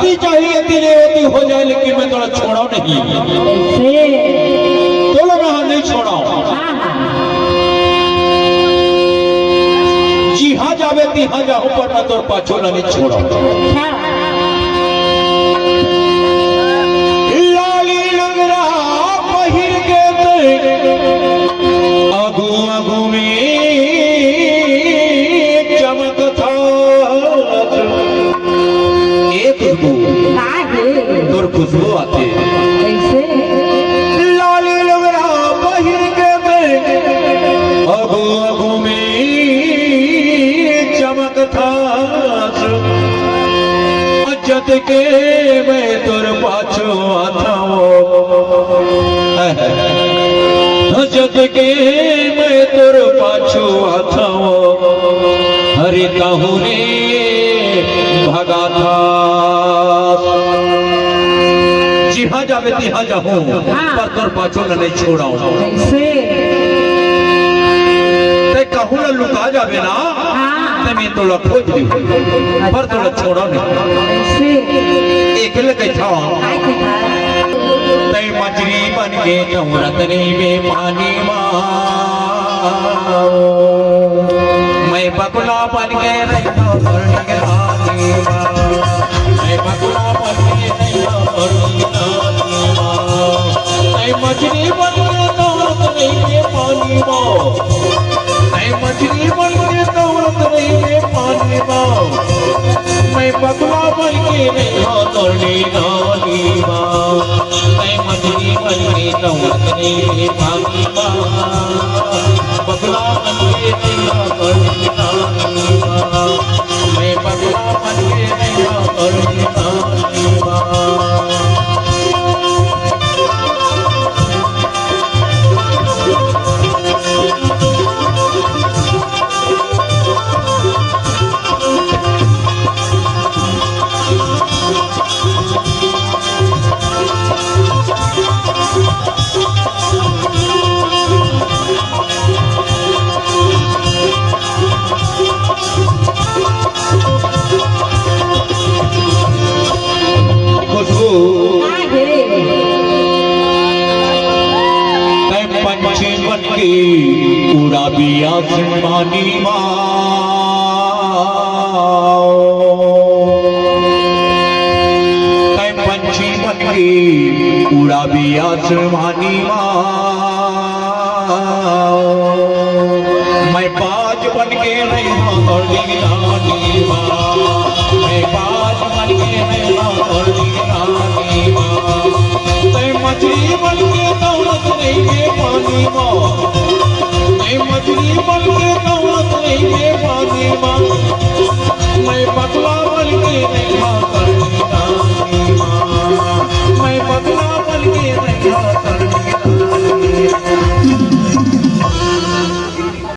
शादी चाहिए तेरे होती हो जाए लेकिन मैं थोड़ा छोड़ा नहीं। तो लोग नहीं छोड़ा जी हाँ जावे ती हाँ जाओ पर मैं तोर पाछो नहीं छोड़ा। लाली लंगरा पहिर के आगू आगू में चमक था एक तोर खुशबू आते लाली लंगरा पहिर के आगू आगू में चमक था जत के मैं तोर पाछो आता जत के मैं तोर पाछो आता हरे कहूँ रे भगा था जी हाँ जावे ती हाँ जाऊँ पर तोर पाछो न नहीं छोड़ाऊँ ते कहूँ न लुका जावे ना ते मैं तोला खोज दी पर तोला छोड़ा नहीं एक लगे था ते मछली बन के रतनी में पानी माओ मैं बगुला बन के रहता मैं बगुला बन के मछली बन के रतनी में पानी माओ मछली बन के दौड़त रही है पानी माओ मैं बगुला बन के रहता तोड़ी नानी माँ मैं मछली बन के दौड़त रही है पानी माँ बगुला बन के रहता तोड़ी नानी माँ मैं बगुला बन के रहता तोड़ी नानी माँ। पंछी बन के उड़ा भी आसमानी माओ पंछी बन के उड़ा भी आसमानी माओ मैं बाज बन के रहता तोड़ी नानी माँ मैं बाज बन के रहता तोड़ी नानी माँ मछली बन के दौड़त नहीं है पानी